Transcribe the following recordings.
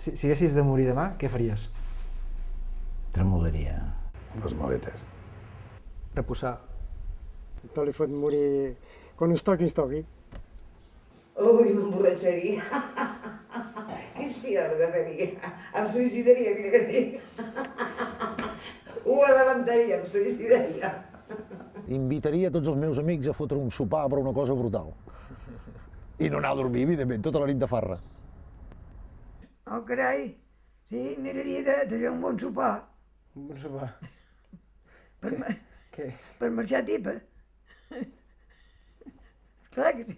Si haguessis de morir demà, què faries? Tremolaria. Les maletes. Reposar. Te li fot morir quan us toqui, Ui, m'emborratxaria. Que xerga faria. Em suïcidaria, mira que dic. Ho arrebentaria, em suïcidaria. Invitaria tots els meus amics a fotre un sopar per una cosa brutal. I no anar a dormir, evidentment, tota la nit de farra. Oh, carai, sí, miraria de fer un bon sopar. Un bon sopar. Per marxar a tipa. Clar que sí.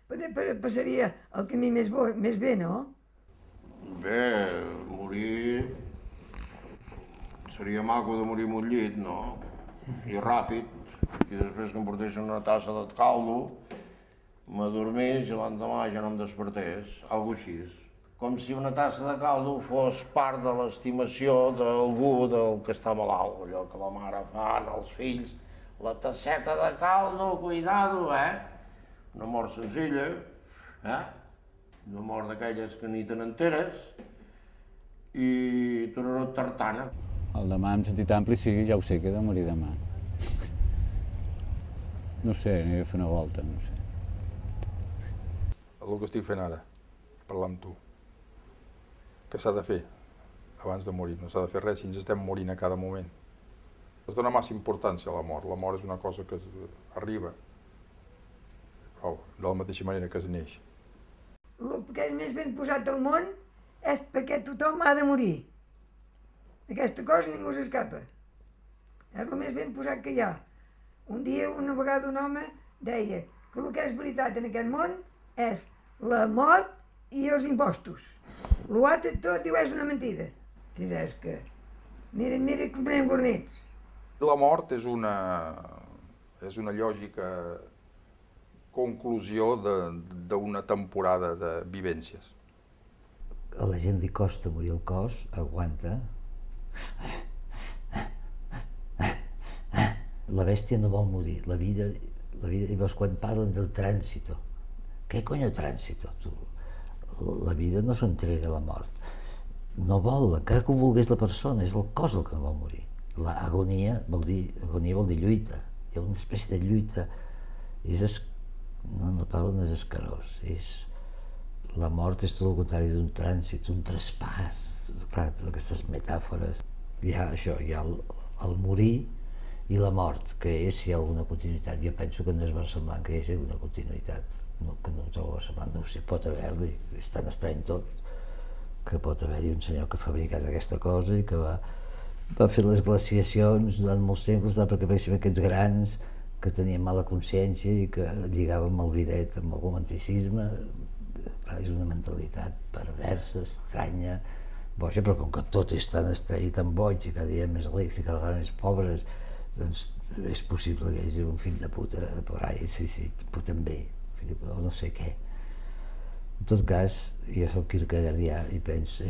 Potser passaria el camí més bé, no? Bé, morir... Seria maco de morir en un llit, no? I ràpid. I després que em portessin una tassa de caldo, m'adormís i l'endemà ja no em despertés. Algo així. Com si una tassa de caldo fos part de l'estimació d'algú del que està malalt. Allò que la mare fa als fills. La tasseta de caldo, cuidado, Una mort senzilla, Una mort d'aquelles que ni te n'enteres i torarot tartana. El demà en sentit ampli sí, ja ho sé, que he de morir demà. No sé, aniré a fer una volta, no sé. El que estic fent ara, parlar amb tu. Què s'ha de fer abans de morir? No s'ha de fer res si ens estem morint a cada moment. Es dona massa importància a la mort. La mort és una cosa que arriba, de la mateixa manera que es neix. El que és més ben posat al món és perquè tothom ha de morir. Aquesta cosa ningú s'escapa. És el més ben posat que hi ha. Un dia, una vegada, un home deia que el que és veritat en aquest món és la mort i els impostos. L'altre tot diu és una mentida. Si és que... Mira com anem gornits. La mort és una lògica conclusió d'una temporada de vivències. A la gent li costa morir el cos, aguanta. La bèstia no vol morir, la vida, llavors quan parlen del trànsito, què coño trànsito? La vida no s'entrega a la mort, no vol, encara que ho volgués la persona, és el cos el que no vol morir. L'agonia vol dir lluita, hi ha una espècie de lluita, no parlo és escarós, la mort és tot el contrari d'un trànsit, un traspàs, clar, totes aquestes metàfores. Hi ha això, hi ha el morir i la mort, que és si hi ha alguna continuïtat. Jo penso que no és versemblant que hi hagi alguna continuïtat, que no ho trobo versemblant, no ho sé, pot haver-hi, és tan estrany tot, que pot haver-hi un senyor que ha fabricat aquesta cosa i que va fer les glaciacions durant molts segles, perquè veiem aquests grans que tenien mala consciència i que lligaven amb el bidet, amb el romanticisme. És una mentalitat perversa, estranya, boja, però com que tot és tan estrany i tan boig i cada dia més rics i cada vegada més pobres, doncs és possible que hi hagi un fill de puta per ahí, sí, puta amb bé, o no sé què. En tot cas, jo soc kierkegaardià i he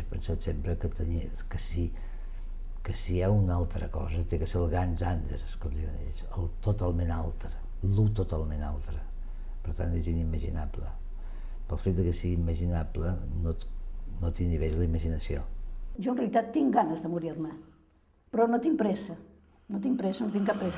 pensat sempre que si hi ha una altra cosa, té que ser el ganz anders, com diuen ells, el totalment altre, l'u totalment altre. Per tant, és inimaginable. Pel fet que sigui imaginable, no t'inhibeix la imaginació. Jo en realitat tinc ganes de morir-me, però no tinc pressa. No tinc cap pressa,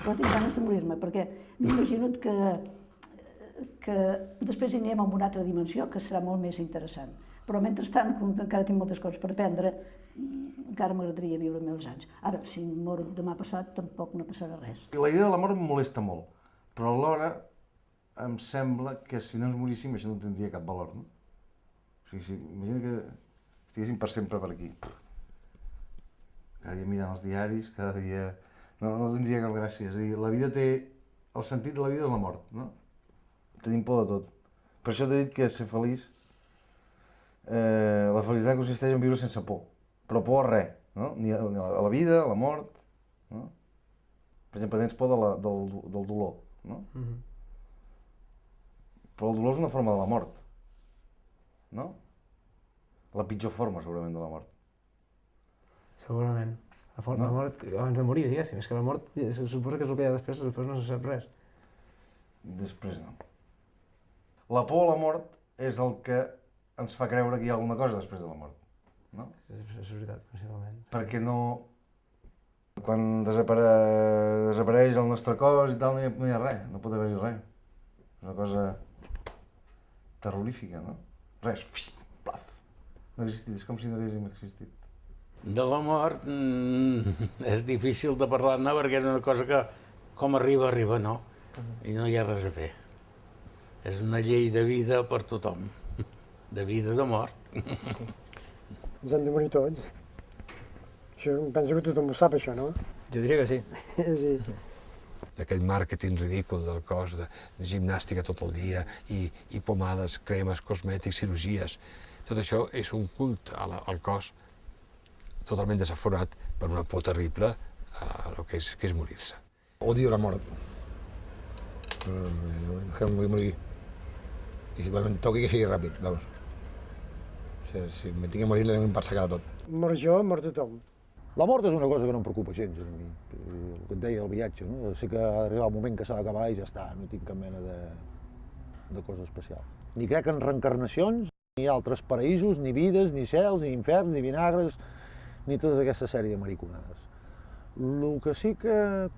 però tinc ganes de morir-me, perquè m'imagino que després anirem a una altra dimensió que serà molt més interessant. Però mentrestant, com que encara tinc moltes coses per aprendre, encara m'agradaria viure meus anys. Ara, si moro demà passat, tampoc no passarà res. La idea de la mort em molesta molt, però alhora em sembla que si no ens moríssim això no tindria cap valor, no? O sigui, imagina que estiguéssim per sempre per aquí. Cada dia mirant els diaris, cada dia... No tindria cap gràcia. És a dir, la vida té... El sentit de la vida és la mort, no? Tenim por de tot. Per això t'he dit que ser feliç... La felicitat consisteix en viure sense por. Però por a res, no? Ni a la vida, a la mort, no? Per exemple, tens por del dolor, no? Però el dolor és una forma de la mort, no? La pitjor forma, segurament, de la mort. Segurament. La mort abans de morir, diguéssim. És que la mort se suposa que és el que hi ha després no se sap res. Després no. La por a la mort és el que ens fa creure que hi ha alguna cosa després de la mort, no? És veritat, possiblement. Perquè no... Quan desapareix el nostre cos i tal, no hi ha res, no pot haver-hi res. És una cosa terrorífica, no? Res, plaf. No ha existit, és com si no haguéssim existit. De la mort és difícil de parlar-ne perquè és una cosa que com arriba, arriba, no? I no hi ha res a fer. És una llei de vida per tothom, de vida, de mort. Ens hem de morir tots. Això, penso que tothom ho sap, això, no? Jo diria que sí. Sí. Aquell màrqueting ridícul del cos, de gimnàstica tot el dia, i pomades, cremes, cosmètics, cirurgies. Tot això és un culte al cos totalment desaforat per una por terrible a lo que és morir-se. Odio la mort. No vull morir. I quan em toqui que sigui ràpid, vamos. Si me tinc que morir, l'he d'empassegar tot. Mort jo, mort tothom. La mort és una cosa que no em preocupa gens a mi. El que et deia, el viatge, no? Sé que ha d'arribar el moment que s'ha d'acabar i ja està, no tinc cap mena de cosa especial. Ni crec en reencarnacions, ni altres paraïsos, ni vides, ni cels, ni inferns, ni vinagres, ni tota aquesta sèrie de mariconades. El que sí que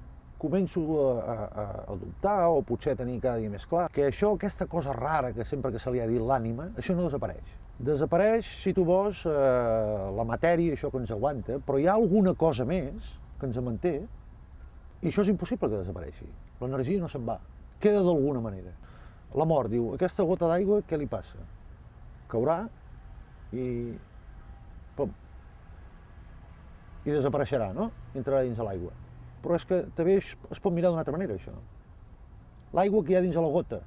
començo a dubtar, o potser tenir cada dia més clar, que això, aquesta cosa rara que sempre que se li ha dit l'ànima, això no desapareix. Desapareix, si tu vols, la matèria, això que ens aguanta, però hi ha alguna cosa més que ens manté, i això és impossible que desapareixi. L'energia no se'n va, queda d'alguna manera. La mort diu, aquesta gota d'aigua, què li passa? Caurà i... pum. I desapareixerà, no? Entrarà dins de l'aigua. Però és que també es pot mirar d'una altra manera, això. L'aigua que hi ha dins de la gota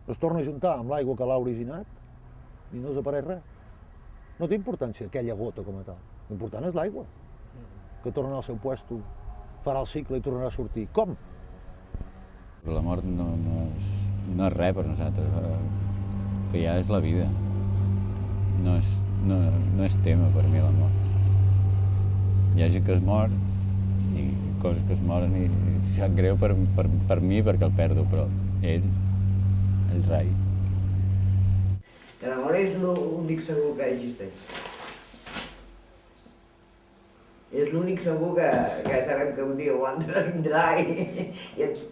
es torna a juntar amb l'aigua que l'ha originat i no desapareix res. No té importància aquella gota com a tal. L'important és l'aigua, que torna al seu puesto, farà el cicle i tornarà a sortir. Com? La mort no és res per nosaltres. El que hi ha és la vida. No és tema per mi la mort. Hi ha gent que es mor i coses que es moren i sap greu per mi perquè el perdo, però ell rai. Que la mort és l'únic segur que existeix. És l'únic segur que sabem que un dia o altre vindrà i ens...